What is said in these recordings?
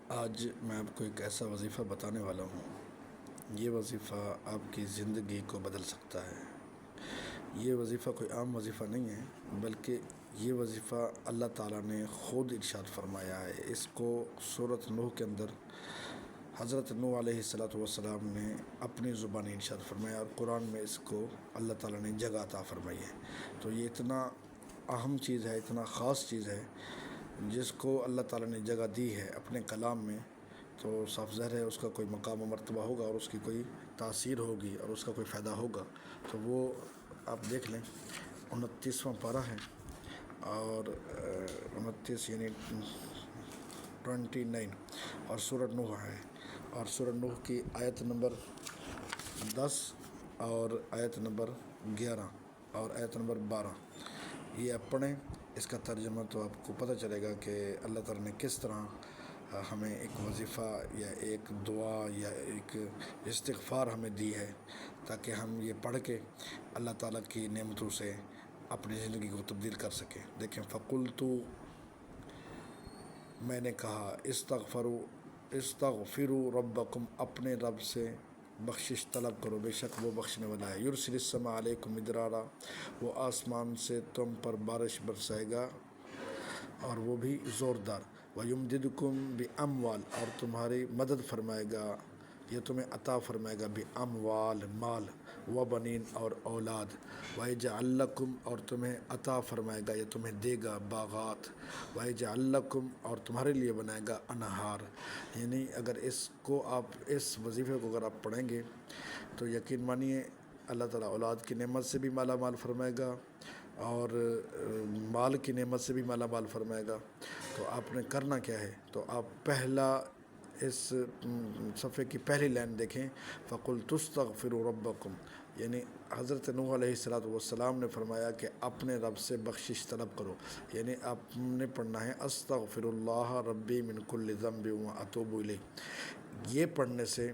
آج میں آپ کو ایک ایسا وظیفہ بتانے والا ہوں، یہ وظیفہ آپ کی زندگی کو بدل سکتا ہے۔ یہ وظیفہ کوئی عام وظیفہ نہیں ہے، بلکہ یہ وظیفہ اللہ تعالیٰ نے خود ارشاد فرمایا ہے۔ اس کو سورۃ نوح کے اندر حضرت نوح علیہ السلام نے اپنی زبانی ارشاد فرمایا، اور قرآن میں اس کو اللہ تعالیٰ نے جگہ عطا فرمائی ہے۔ تو یہ اتنا اہم چیز ہے، اتنا خاص چیز ہے، جس کو اللہ تعالیٰ نے جگہ دی ہے اپنے کلام میں، تو صاف ظاہر ہے اس کا کوئی مقام و مرتبہ ہوگا، اور اس کی کوئی تاثیر ہوگی، اور اس کا کوئی فائدہ ہوگا۔ تو وہ آپ دیکھ لیں، 29واں پارہ ہے، اور 29 یعنی 29، اور سورۃ نوح ہے، اور سورۃ نوح کی آیت نمبر 10 اور آیت نمبر 11 اور آیت نمبر 12 یہ آپ پڑھیں۔ اس کا ترجمہ تو آپ کو پتہ چلے گا کہ اللہ تعالیٰ نے کس طرح ہمیں ایک وظیفہ یا ایک دعا یا ایک استغفار ہمیں دی ہے، تاکہ ہم یہ پڑھ کے اللہ تعالیٰ کی نعمتوں سے اپنی زندگی کو تبدیل کر سکیں۔ دیکھیں، فقلت، میں نے کہا، استغفروا ربکم، اپنے رب سے بخشش طلب کرو، بے شک وہ بخشنے والا ہے۔ یرسل السماء علیکم مدرارا، وہ آسمان سے تم پر بارش برسائے گا، اور وہ بھی زوردار۔ وَيُمْدِدْكُمْ بِأَمْوَالٍ، اور تمہاری مدد فرمائے گا، یہ تمہیں عطا فرمائے گا، بِأَمْوَالٍ، مال، وَبَنِينَ، اور اولاد، وَيَجْعَلْ لَكُمْ، اور تمہیں عطا فرمائے گا، یہ تمہیں دے گا، باغات، وَيَجْعَلْ لَكُمْ، اور تمہارے لیے بنائے گا، انہار۔ یعنی اگر اس کو آپ، اس وظیفے کو اگر آپ پڑھیں گے تو یقین مانیے اللہ تعالیٰ اولاد کی نعمت سے بھی مالا مال فرمائے گا، اور مال کی نعمت سے بھی مالا مال فرمائے گا۔ تو آپ نے کرنا کیا ہے؟ تو آپ پہلا اس صفحے کی پہلی لائن دیکھیں، فَقُلْتُ اسْتَغْفِرُوا رَبَّكُمْ، یعنی حضرت نوح علیہ السلام نے فرمایا کہ اپنے رب سے بخشش طلب کرو، یعنی آپ نے پڑھنا ہے استغفر اللہ ربی من کل ذنب واتوب الیہ۔ یہ پڑھنے سے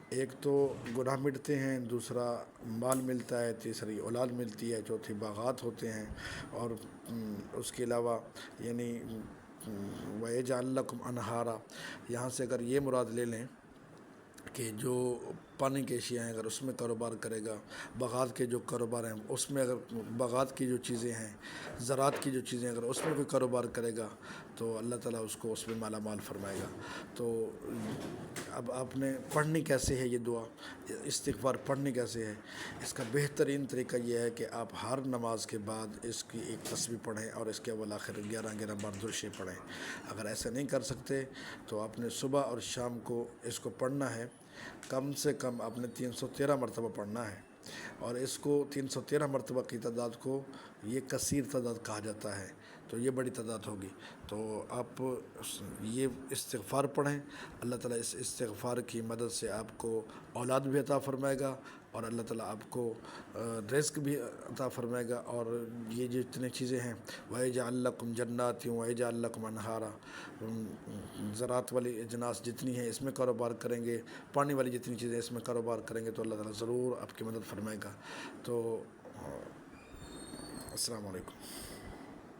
ایک تو گناہ مٹتے ہیں، دوسرا مال ملتا ہے، تیسری اولاد ملتی ہے، چوتھی باغات ہوتے ہیں، اور اس کے علاوہ یعنی وَيَجْعَلْ لَكُمْ أَنْهَارًا، یہاں سے اگر یہ مراد لے لیں کہ جو پانی کی اشیاء ہیں اگر اس میں کاروبار کرے گا، باغات کے جو کاروبار ہیں اس میں، اگر باغات کی جو چیزیں ہیں، زراعت کی جو چیزیں اگر اس میں کوئی کاروبار کرے گا تو اللہ تعالیٰ اس کو اس میں مالا مال فرمائے گا۔ تو اب آپ نے پڑھنی کیسے ہے یہ دعا، استغفار پڑھنی کیسے ہے؟ اس کا بہترین طریقہ یہ ہے کہ آپ ہر نماز کے بعد اس کی ایک تسبیح پڑھیں، اور اس کے اول آخر 11 بار درود شریف پڑھیں۔ اگر ایسا نہیں کر سکتے تو آپ نے صبح اور شام کو اس کو پڑھنا ہے، کم سے کم آپ نے 313 مرتبہ پڑھنا ہے، اور اس کو 313 مرتبہ کی تعداد کو یہ کثیر تعداد کہا جاتا ہے، تو یہ بڑی تعداد ہوگی۔ تو آپ یہ استغفار پڑھیں، اللہ تعالیٰ اس استغفار کی مدد سے آپ کو اولاد بھی عطا فرمائے گا، اور اللہ تعالیٰ آپ کو رزق بھی عطا فرمائے گا، اور یہ جتنی چیزیں ہیں، وَيَجْعَلْ لَكُمْ جَنَّاتٍ وَيَجْعَلْ لَكُمْ أَنْهَارًا، زراعت والی اجناس جتنی ہیں اس میں کاروبار کریں گے، پانی والی جتنی چیزیں اس میں کاروبار کریں گے تو اللہ تعالیٰ ضرور آپ کی مدد فرمائے گا۔ تو السلام علیکم۔